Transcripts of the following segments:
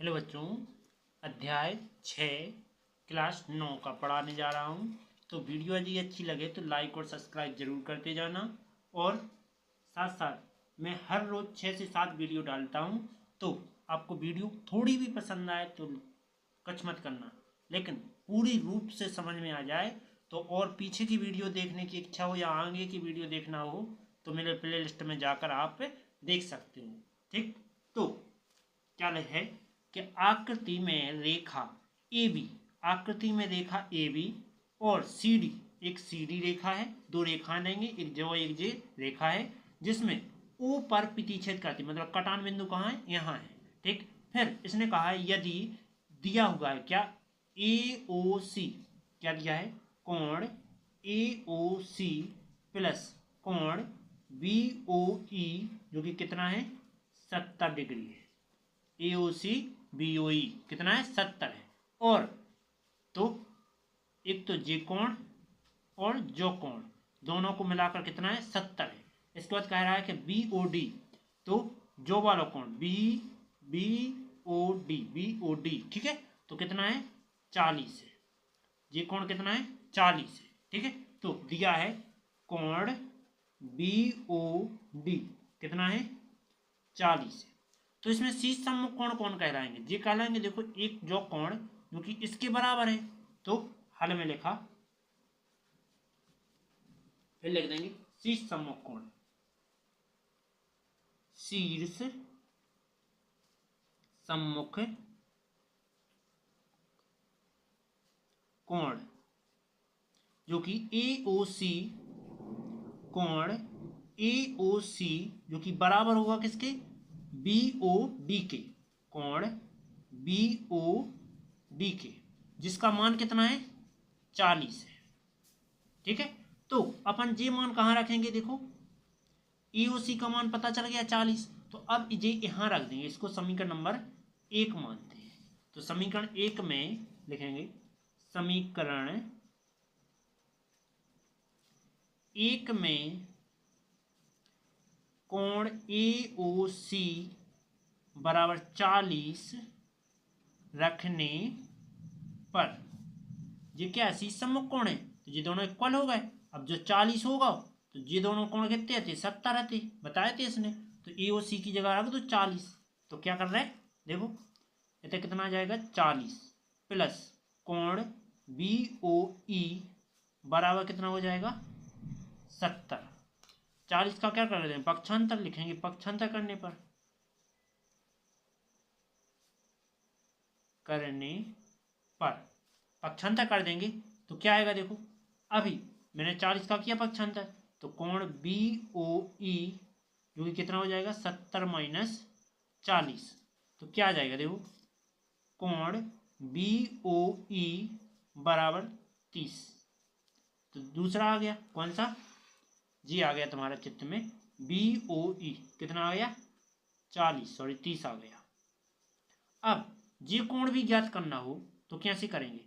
Hello बच्चों, अध्याय 6 class 9 का पढ़ाने जा रहा हूँ। तो वीडियो यदि अच्छी लगे तो लाइक और सब्सक्राइब जरूर करते जाना। और साथ साथ मैं हर रोज़ 6 से 7 वीडियो डालता हूँ। तो आपको वीडियो थोड़ी भी पसंद आए तो कच मत करना, लेकिन पूरी रूप से समझ में आ जाए तो और पीछे की वीडियो देखने की इच्छा हो या आगे की वीडियो देखना हो तो मेरे प्ले लिस्ट में जाकर आप देख सकते हो। ठीक, तो क्या है कि आकृति में रेखा ए बी और सी डी, एक सी डी रेखा है, दो रेखाएं देंगे, एक जो एक जे रेखा है जिसमें ओ पर प्रतिच्छेद करती, मतलब कटान बिंदु कहाँ है, यहाँ है। ठीक, फिर इसने कहा है यदि दिया हुआ है क्या, ए ओ सी, क्या दिया है, कोण ए ओ सी प्लस कोण बी ओ ई, जो कि कितना है 70 डिग्री है। AOC BOE कितना है 70 है। और तो एक तो जे कोण और जो कोण दोनों को मिलाकर कितना है 70 है। इसके बाद कह रहा है कि BOD, तो जो वाला कोण BOD, ठीक है, तो कितना है 40 है। जे कोण कितना है 40 है। ठीक है, तो दिया है कोण BOD कितना है 40 है। तो इसमें शीर्ष सम्मुख कोण कौन कहलाएंगे, ये कहलाएंगे, देखो एक जो कोण जो कि इसके बराबर है, तो हल में लिखा, फिर लिख देंगे शीर्ष सम्मुख कोण, शीर्ष सम्मुख कोण जो कि AOC कोण AOC जो कि बराबर होगा किसके, BOD के, कोण BOD के, जिसका मान कितना है 40 है। ठीक है, तो अपन जे मान कहाँ रखेंगे, देखो EOC का मान पता चल गया 40, तो अब जे यहाँ रख देंगे, इसको समीकरण नंबर 1 मानते हैं। तो समीकरण 1 में लिखेंगे, समीकरण 1 में कोण AOC बराबर 40 रखने पर, ये क्या है शीर्ष सम्मुख कोण है, तो ये दोनों इक्वल हो गए। अब जो 40 होगा तो ये दोनों कोण कितने थे 70 रहते, बताए थे इसने। तो AOC की जगह रख दो 40। तो क्या कर रहे हैं, देखो इतना कितना आ जाएगा 40 प्लस कोण BOE बराबर कितना हो जाएगा 70। 40 का क्या कर रहे हैं, पक्षांतर लिखेंगे, पक्षांतर करने पर पक्षांतर कर देंगे तो क्या आएगा, देखो अभी मैंने 40 का किया पक्षांतर, तो कोण BOE जो कि कितना हो जाएगा 70 माइनस 40, तो क्या आ जाएगा, देखो कोण BOE बराबर 30। तो दूसरा आ गया कौन सा, जी आ गया तुम्हारा चित्र में BOE कितना आ गया 30 आ गया। अब जे कोण भी ज्ञात करना हो तो कैसे करेंगे,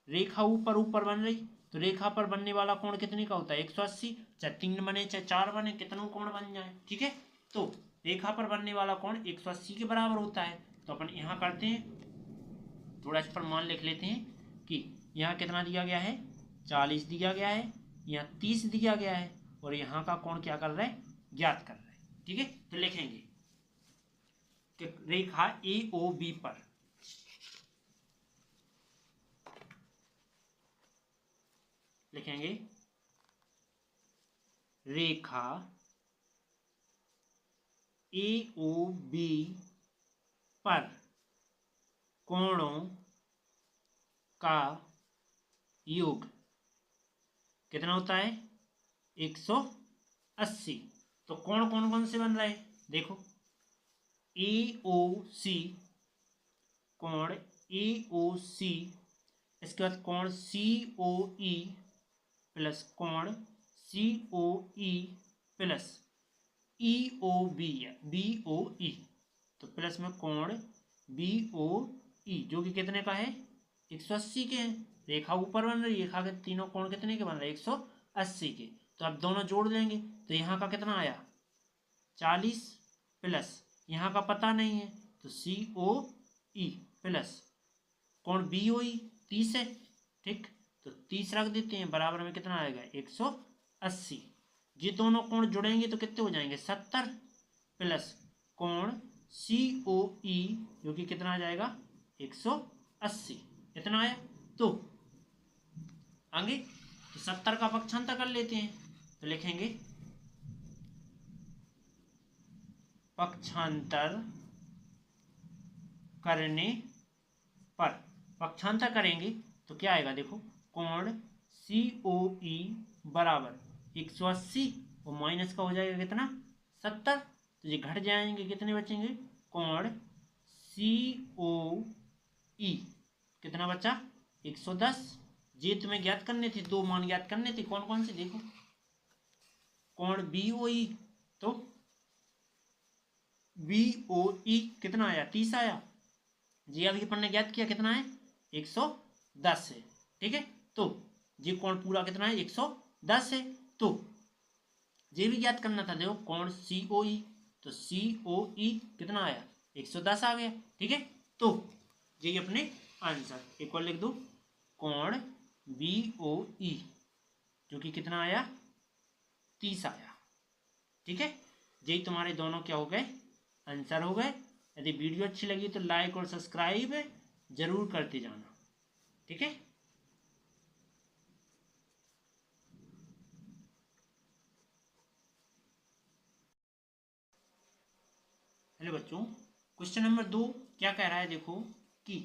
रेखा ऊपर ऊपर बन रही, तो रेखा पर बनने वाला कोण कितने का होता है 180, चाहे 3 बने चाहे 4 बने, कितनों कोण बन जाए। ठीक है, तो रेखा पर बनने वाला कोण 180 के बराबर होता है। तो अपन यहाँ करते हैं, थोड़ा इस पर मान लिख लेते हैं कि यहाँ कितना दिया गया है 40 दिया गया है, यहाँ 30 दिया गया है, और यहाँ का कोण क्या कर रहा है ज्ञात कर रहा है। ठीक है, तो लिखेंगे कि रेखा AOB पर लिखेंगे रेखा AOB पर कोणों का योग कितना होता है 180। तो कोण कौन कौन से बन रहे हैं, देखो AOC, कोण AOC, इसके बाद कोण COE प्लस कोण COE प्लस EOB या BOE, तो प्लस में कोण BOE जो कि कितने का है 180 के हैं। रेखा ऊपर बन रही है, रेखा के तीनों कोण कितने के बन रहे हैं 180 के। तो अब दोनों जोड़ लेंगे तो यहाँ का कितना आया 40 प्लस यहाँ का पता नहीं है तो CO ई प्लस कोण बी ओ ई 30 है, ठीक, तो 30 रख देते हैं, बराबर में कितना आएगा 180। ये दोनों कोण जुड़ेंगे तो कितने हो जाएंगे 70 प्लस कोण सी ओ ई जो कि कितना आ जाएगा 180। इतना आया। तो आगे तो 70 का पक्षांतर कर लेते हैं, तो लिखेंगे पक्षांतर करने पर, पक्षांतर करेंगे तो क्या आएगा देखो, कोण सी ओ ई बराबर 180 और माइनस का हो जाएगा कितना 70, तो ये घट जाएंगे, कितने बचेंगे, कोण सी ओ ई कितना बचा 110। ये तुम्हें ज्ञात करने थे, दो मान ज्ञात करने थे, कौन कौन से देखो, कोण बी ओ ई, तो बी ओ ई कितना आया 30 आया, जी अभी अपन ने ज्ञात किया कितना है 110 है, ठीक है। तो ये कोण पूरा कितना है 110 है, तो ये भी ज्ञात करना था, देखो कोण सी ओ ई, तो सी ओ ई कितना आया 110 आ गया, ठीक है। तो ये अपने आंसर, एक और लिख दो, कोण बी ओ ई जो कि कितना आया 30 आया, ठीक है। यही तुम्हारे दोनों क्या हो गए आंसर हो गए। यदि वीडियो अच्छी लगी तो लाइक और सब्सक्राइब जरूर करते जाना, ठीक है। हेलो बच्चों, क्वेश्चन नंबर 2 क्या कह रहा है, देखो कि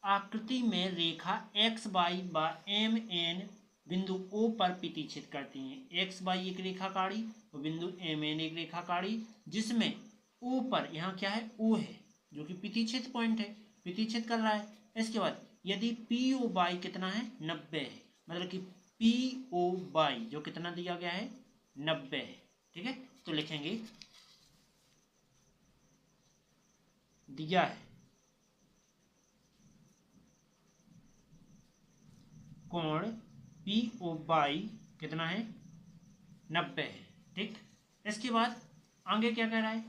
आकृति में रेखा एक्स वाई व एम एन बिंदु ओ पर प्रतिच्छेद करती हैं। एक्स वाई एक रेखा काढ़ी और बिंदु एम एन एक रेखा काढ़ी, जिसमें ओ पर, यहाँ क्या है ओ है जो कि प्रतिच्छेद पॉइंट है, प्रतिच्छेद कर रहा है। इसके बाद यदि पी ओ वाई कितना है 90 है, मतलब कि पी ओ वाई जो कितना दिया गया है 90 है, ठीक है। तो लिखेंगे दिया है कोण पी ओ वाई कितना है 90 है, ठीक। इसके बाद आगे क्या कह रहा है,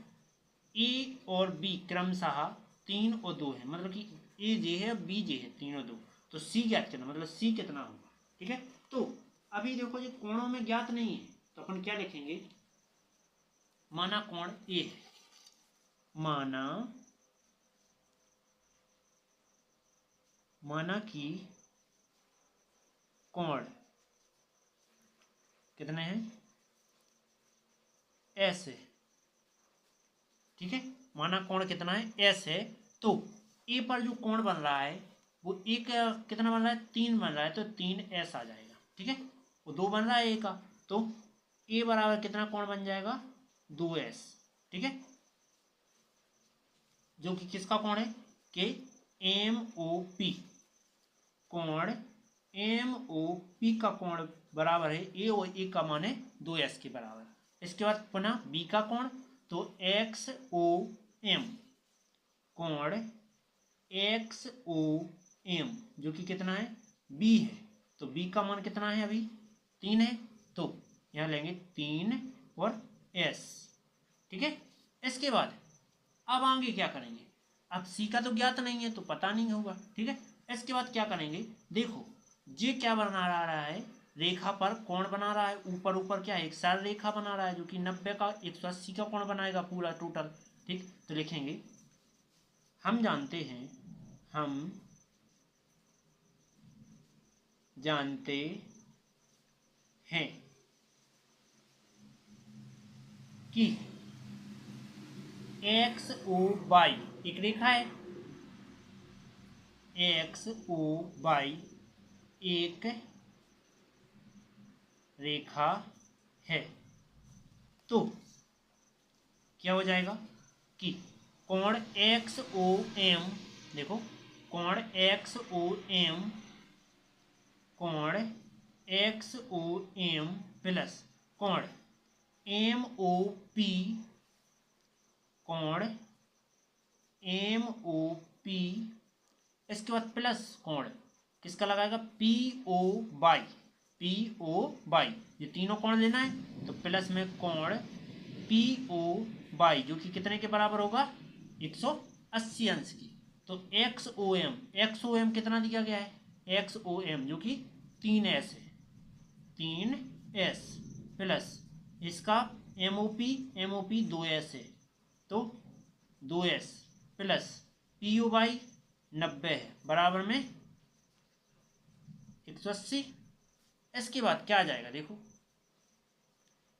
ए और बी क्रमशः 3 और 2 है, मतलब कि ए जे है बी जे है 3 और 2, तो सी ज्ञात करना, मतलब सी कितना होगा, ठीक है। तो अभी देखो ये कोणों में ज्ञात नहीं है, तो अपन क्या लिखेंगे, माना कोण ए है, माना कि कोण कितने हैं एस है, ठीक है। माना कोण कितना है एस है, तो ए पर जो कोण बन रहा है वो एक कितना बन रहा है 3 बन रहा है, तो 3 एस आ जाएगा, ठीक है। वो 2 बन रहा है ए का, तो ए बराबर कितना कोण बन जाएगा 2s, ठीक है, जो कि किसका कोण है के एम ओ पी, कोण एम ओ पी का कोण बराबर है ए और ए का मान है 2s के बराबर। इसके बाद पुनः बी का कोण, तो एक्स ओ एम, कोण एक्स ओ एम जो कि कितना है बी है, तो बी का मान कितना है अभी 3 है, तो यहाँ लेंगे 3 और एस, ठीक है। इसके बाद अब आगे क्या करेंगे, अब सी का तो ज्ञात नहीं है तो पता नहीं होगा, ठीक है। इसके बाद क्या करेंगे, देखो ये क्या बना रहा है, रेखा पर कोण बना रहा है, ऊपर ऊपर क्या है एक सरल रेखा बना रहा है जो कि 90 का 180 का कोण बनाएगा पूरा टोटल, ठीक। तो लिखेंगे हम जानते हैं कि एक्स ओ वाई एक रेखा है, एक्स ओ वाई एक रेखा है, तो क्या हो जाएगा कि कोण एक्स ओ एम, देखो कोण एक्स ओ एम, कोण एक्स ओ एम प्लस कोण एम ओ पी, कोण एम ओ पी, इसके बाद प्लस कोण किसका लगाएगा P O Y, P O Y, ये तीनों कोण लेना है, तो प्लस में कोण पी ओ वाई जो कि कितने के बराबर होगा 180 अंश की, तो एक्स ओ एम कितना दिया गया है, एक्स ओ एम जो कि 3s है, 3s प्लस इसका एम ओ पी 2s है, तो 2s plus P O by 90 है बराबर में 180। इसके बाद क्या आ जाएगा देखो,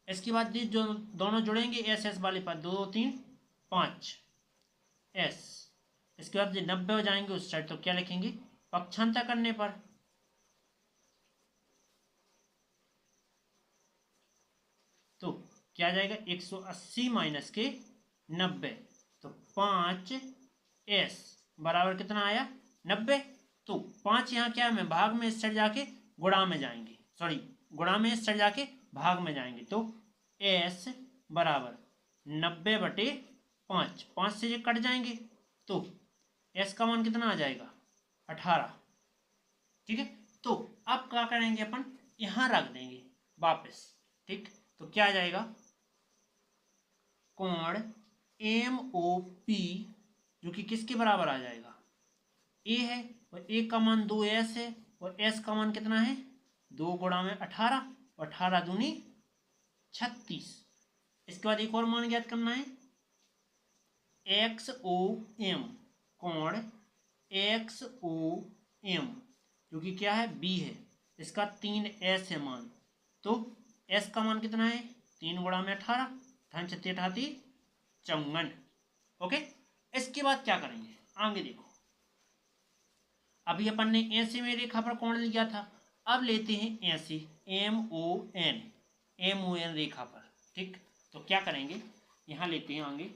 इसके बाद जो दोनों जुड़ेंगे एस एस वाले पास 2 2 3 5 एस। इसके बाद जो 90 हो जाएंगे उस साइड, तो क्या लिखेंगे पक्षांतर करने पर, तो क्या आ जाएगा 180 माइनस के 90, तो 5s बराबर कितना आया 90। तो 5 यहाँ क्या है, भाग में इस साइड जाके गुणा में जाएंगे, सॉरी गुणा में इस साइड जाके भाग में जाएंगे, तो s बराबर 90/5, 5 से ये कट जाएंगे, तो s का मान कितना आ जाएगा 18। ठीक है, तो अब क्या करेंगे अपन, यहाँ रख देंगे वापस। ठीक, तो क्या आ जाएगा कोण एम ओ पी जो कि किसके बराबर आ जाएगा, ए है, और ए का मान 2s है, और s का मान कितना है 2 गुणा में 18, 18 दूनी 36। इसके बाद एक और मान ज्ञात करना है, एक्स ओ एम कोण एक्स ओ एम जो कि क्या है बी है, इसका 3s है मान, तो s का मान कितना है 3 गुणा में 18, 38 54। ओके, इसके बाद क्या करेंगे आगे देखो, अभी अपन ने ऐसे में रेखा पर कोण लिया था, अब लेते हैं ऐसे एम ओ एन रेखा पर। ठीक, तो क्या करेंगे, यहां लेते हैं आगे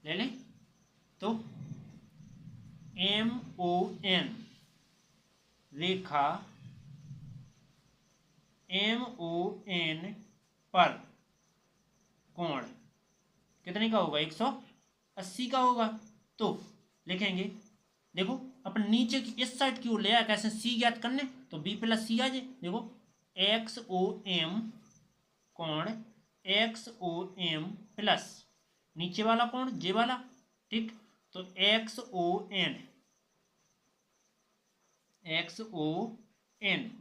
ले लें, तो एम ओ एन रेखा एम ओ एन पर कोण कितने का होगा 180 का होगा। तो लिखेंगे देखो अपन नीचे की इस साइड की ओर ले आया, कैसे सी ज्ञात करने, तो बी प्लस सी आ जाए। देखो एक्स ओ एम कोण एक्स ओ एम प्लस नीचे वाला कोण जे वाला। ठीक, तो एक्स ओ एन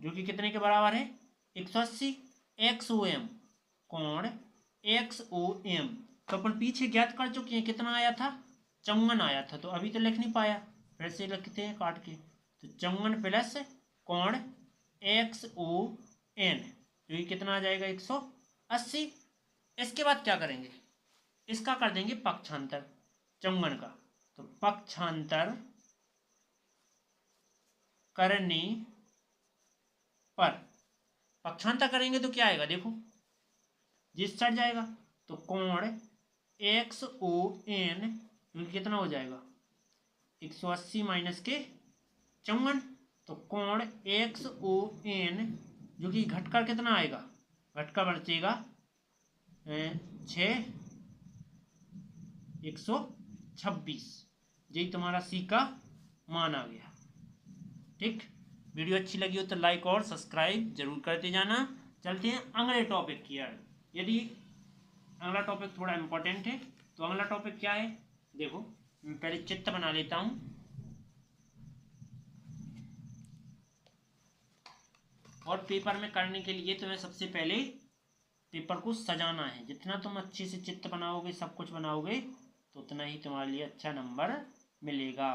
जो कि कितने के बराबर है 180, एक्स ओ एम कोण एक्स ओ एम, तो अपन पीछे ज्ञात कर चुके हैं कितना आया था 54 आया था, तो अभी तो लिख नहीं पाया, फिर से लिखते हैं काट के, तो 54 प्लस कोण एक्स ओ एन जो कि कितना आ जाएगा 180। इसके बाद क्या करेंगे, इसका कर देंगे पक्षांतर 54 का, तो पक्षांतर करने पर, पक्षांतर करेंगे तो क्या आएगा देखो, जिस साइड जाएगा तो कोण एक्स ओ एन कितना हो जाएगा 180 माइनस के 54, तो कोण एक्स ओ एन जो कि घटकर कितना आएगा, घटकर बचेगा 6 126, यही तुम्हारा सी का मान आ गया। ठीक, वीडियो अच्छी लगी हो तो लाइक और सब्सक्राइब जरूर करते जाना। चलते हैं अगले टॉपिक की यार, यदि अगला टॉपिक थोड़ा इम्पोर्टेंट है, तो अगला टॉपिक क्या है देखो, मैं पहले चित्र बना लेता हूँ। और पेपर में करने के लिए तुम्हें सबसे पहले पेपर को सजाना है, जितना तुम अच्छे से चित्र बनाओगे सब कुछ बनाओगे तो उतना ही तुम्हारे लिए अच्छा नंबर मिलेगा।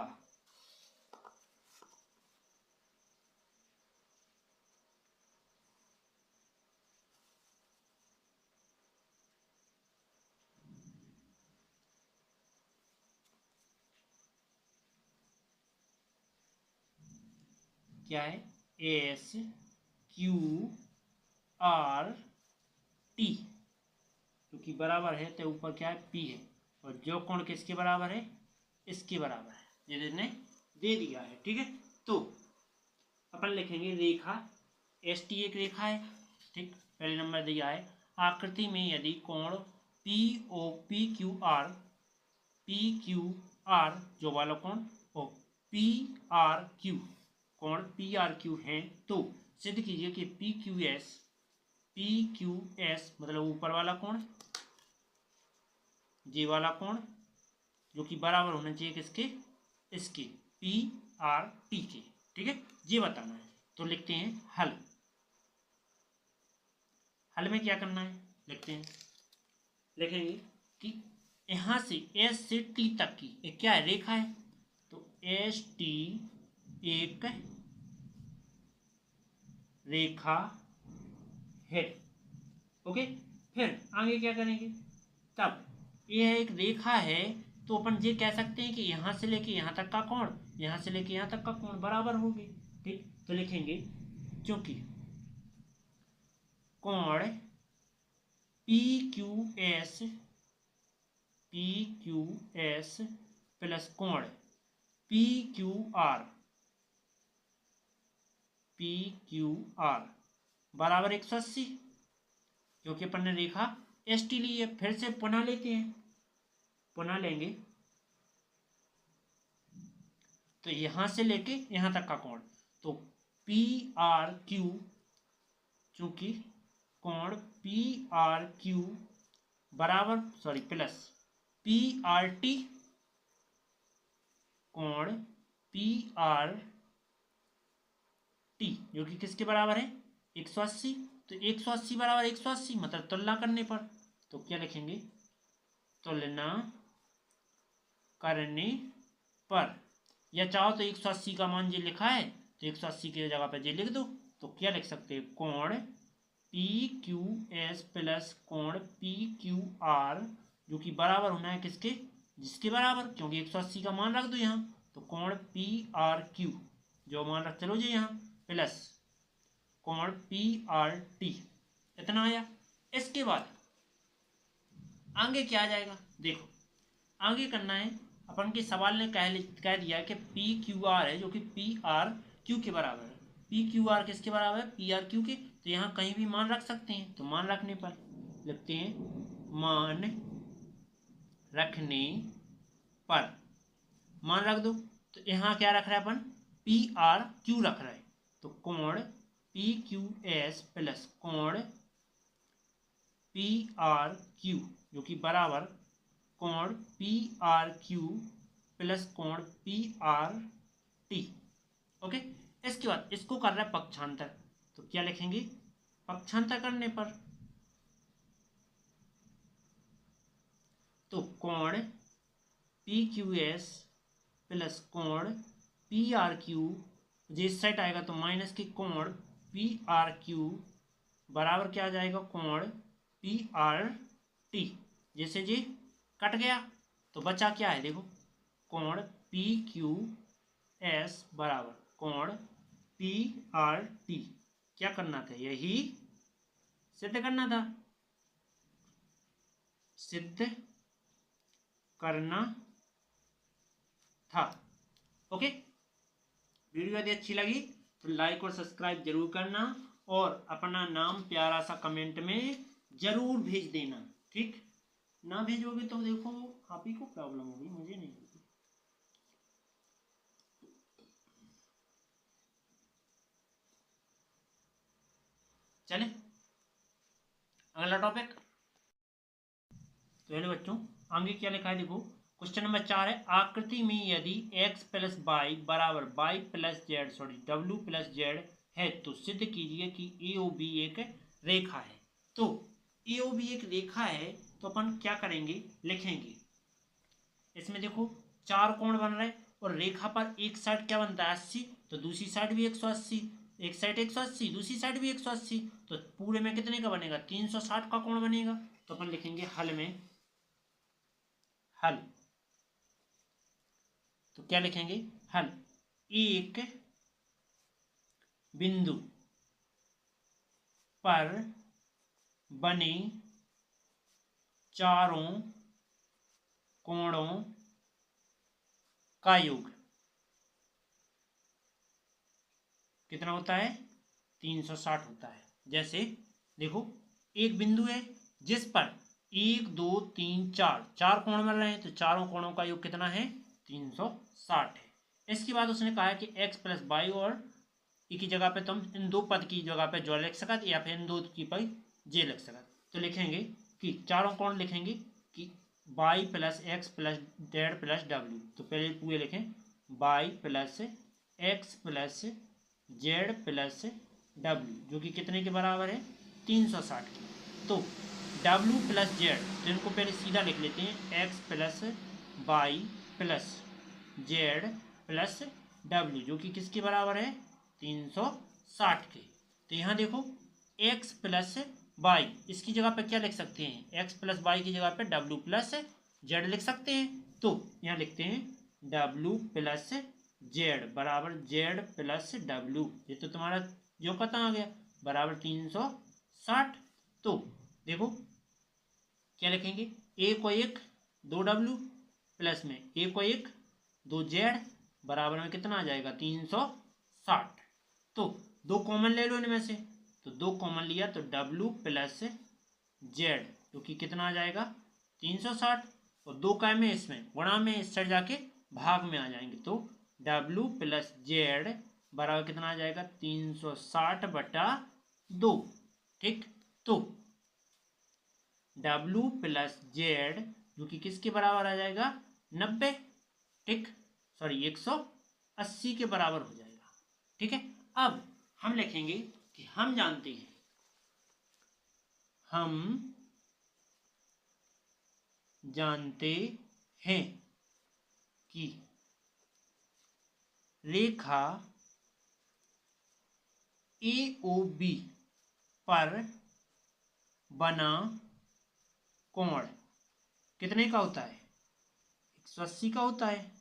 क्या है एस क्यू आर टी जो कि बराबर है, तो ऊपर क्या है पी है, और जो कोण किसके बराबर है इसके बराबर है, ये ने दे दिया है। ठीक है, तो अपन लिखेंगे रेखा एस टी एक रेखा है। ठीक, पहले नंबर दिया है आकृति में यदि कोण P O P Q R जो वाला कोण ओ पी आर क्यू कोण पी आर क्यू है, तो सिद्ध कीजिए कि पी क्यू एस मतलब ऊपर वाला कोण जे वाला कोण, जो कि बराबर होना चाहिए किसके, इसके पी आर टी के। ठीक है, ये बताना है। तो लिखते हैं हल। हल में क्या करना है लिखते हैं, लिखेंगे कि यहां से एस से टी तक की एक क्या है, रेखा है। तो एस टी एक रेखा है। ओके, फिर आगे क्या करेंगे, तब यह एक रेखा है तो अपन ये कह सकते हैं कि यहां से लेके यहां तक का कोण, यहां से लेके यहां तक का कोण बराबर होगी। ठीक, तो लिखेंगे क्योंकि कोण पी क्यू एस प्लस कोण पी क्यू आर बराबर 180, क्योंकि अपन ने रेखा एस टी ली है। फिर से पुनः लेते हैं, पुनः लेंगे तो यहां से लेके यहां तक का कोण, तो पी आर क्यू, चूंकि कोण पी आर क्यू बराबर प्लस पी आर टी, कोण पी आर टी जो कि किसके बराबर है 180। तो 180 बराबर 180 मतलब तुलना करने पर, तो क्या लिखेंगे, तुलना करने पर, या चाहो तो 180 का मान जो लिखा है तो 180 की जगह पर जे लिख दो। तो क्या लिख सकते हैं, कोण पी क्यू एस प्लस कोण पी क्यू आर, जो कि बराबर होना है किसके, जिसके बराबर, क्योंकि 180 का मान रख दो यहाँ। तो कोण पी आर क्यू जो मान रख चलो जी यहाँ, प्लस कोण पी आर टी, इतना आया। इसके बाद आगे क्या आ जाएगा, देखो आगे करना है, अपन के सवाल ने कह दिया कि पी क्यू आर है जो कि पी आर क्यू के बराबर है। पी क्यू आर किसके बराबर है, पी आर क्यू के। तो यहाँ कहीं भी मान रख सकते हैं, तो मान रखने पर लिखते हैं, मान रखने पर, मान रख दो। तो यहाँ क्या रख रहा है अपन, पी आर क्यू रख रहा है। तो कोण पी क्यू एस प्लस कोण पी आर क्यू जो कि बराबर कोण पी आर क्यू प्लस कोण पी आर टी। ओके, इसके बाद इसको कर रहा है पक्षांतर, तो क्या लिखेंगे, पक्षांतर करने पर, तो कोण पी क्यू एस प्लस कोण पी आर क्यू, जिस साइड आएगा तो माइनस की कोण पी आर क्यू बराबर क्या आ जाएगा, कोण पी आर टी। जैसे जी कट गया तो बचा क्या है, देखो कोण पी क्यू एस बराबर कोण पी आर टी। क्या करना था, यही सिद्ध करना था, सिद्ध करना था। ओके, वीडियो यदि अच्छी लगी तो लाइक और सब्सक्राइब जरूर करना, और अपना नाम प्यारा सा कमेंट में जरूर भेज देना। ठीक, ना भेजोगे तो देखो आप ही को प्रॉब्लम होगी, मुझे नहीं होगी। चले अगला टॉपिक। तो हेलो बच्चों, आगे क्या लिखा है देखो, क्वेश्चन नंबर 4 है, आकृति में यदि x प्लस वाई बराबर Y plus Z W plus Z है तो सिद्ध कीजिए कि ए ओ बी एक रेखा है। तो ए ओ बी एक रेखा है तो अपन क्या करेंगे, लिखेंगे इसमें देखो 4 कोण बन रहे हैं, और रेखा पर एक साइड क्या बनता है 80, तो दूसरी साइड भी 180, एक साइड 180 दूसरी साइड भी 180, तो पूरे में कितने का बनेगा, 360 का कोण बनेगा। तो अपन लिखेंगे हल में, हल, तो क्या लिखेंगे, हल, एक बिंदु पर बने चारों कोणों का योग कितना होता है, 360 होता है। जैसे देखो एक बिंदु है जिस पर 1 2 3 4 कोण बन रहे हैं, तो चारों कोणों का योग कितना है, 360 है। इसके बाद उसने कहा है कि x प्लस वाई और की जगह पे तुम इन दो पद की जगह पे जो लिख सकत, या फिर इन दो की पर जे लिख सकत। तो लिखेंगे कि चारों कोण लिखेंगे कि Y plus X plus Z plus W. तो पहले पूरे लिखें, Y plus X plus Z plus W, जो कि कितने के बराबर है, 360 के। तो डब्ल्यू प्लस जेड, तो इनको पहले सीधा लिख लेते हैं, X plus Y plus Z plus W, जो कि किसके बराबर है, 360 के। तो यहाँ देखो x प्लस वाई, इसकी जगह पे क्या लिख सकते हैं, x प्लस वाई की जगह पे डब्ल्यू प्लस जेड लिख सकते हैं। तो यहाँ लिखते हैं डब्ल्यू प्लस जेड बराबर जेड प्लस डब्ल्यू, ये तो तुम्हारा जो पता आ गया, बराबर 360। तो देखो क्या लिखेंगे, ए को 1 2 डब्ल्यू प्लस में ए को 1 2 जेड बराबर में कितना आ जाएगा, 360। तो दो कॉमन ले लो इनमें से, तो दो कॉमन लिया तो डब्ल्यू प्लस जेड, जो कि कितना आ जाएगा, 360। और दो का में इसमें गुणा में, इस साइड जाके भाग में आ जाएंगे, तो डब्ल्यू प्लस जेड बराबर कितना आ जाएगा, 360/2। ठीक, तो डब्ल्यू प्लस जेड जो कि किसके बराबर आ जाएगा, 90। ठीक, सॉरी 180 के बराबर हो जाएगा। ठीक है, अब हम लिखेंगे कि हम जानते हैं, कि रेखा AOB पर बना कोण कितने का होता है, 180 का होता है।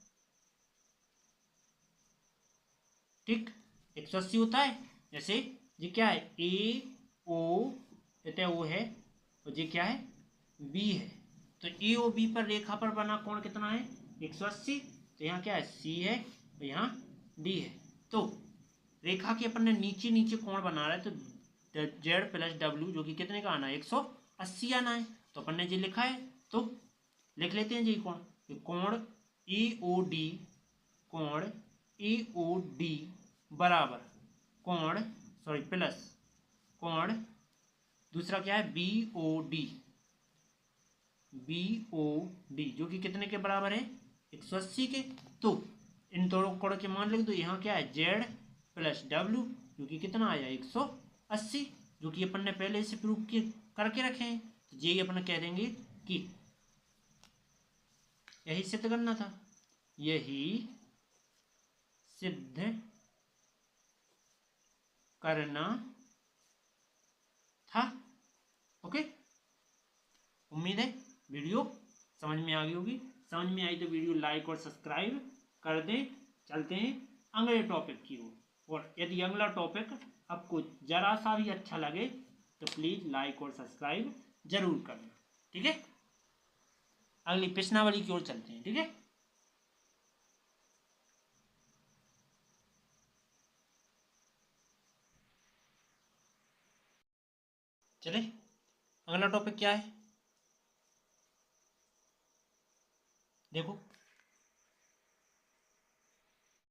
ठीक, 180 होता है। जैसे ये क्या है, AO कहते हैं वो है, और ये क्या है, B है। तो AOB पर रेखा पर बना कोण कितना है, 180। तो यहाँ क्या है, C है और यहाँ D है। तो रेखा के अपन ने नीचे नीचे कोण बना रहा है, तो जेड प्लस डब्ल्यू जो कि कितने का आना है, 180 आना है। तो अपन ने जी लिखा है, तो लिख लेते हैं जी कोण AOD बराबर कोण प्लस कोण दूसरा क्या है, BOD जो कि कितने के बराबर है, 180 के। तो इन दोनों कोण के मान लिख दो, यहाँ क्या है, जेड प्लस डब्ल्यू जो कि कितना आया, 180, जो कि अपन ने पहले से प्रूफ करके रखे हैं। तो यही अपन कह देंगे कि यही सिद्ध करना था, यही सिद्ध करना था। ओके, उम्मीद है वीडियो समझ में आ गई होगी। समझ में आई तो वीडियो लाइक और सब्सक्राइब कर दें। चलते हैं अगले टॉपिक की ओर, और यदि अगला टॉपिक आपको जरा सा भी अच्छा लगे तो प्लीज़ लाइक और सब्सक्राइब जरूर करना। ठीक है, अगली प्रश्नावली की ओर चलते हैं। ठीक है, चले अगला टॉपिक क्या है, देखो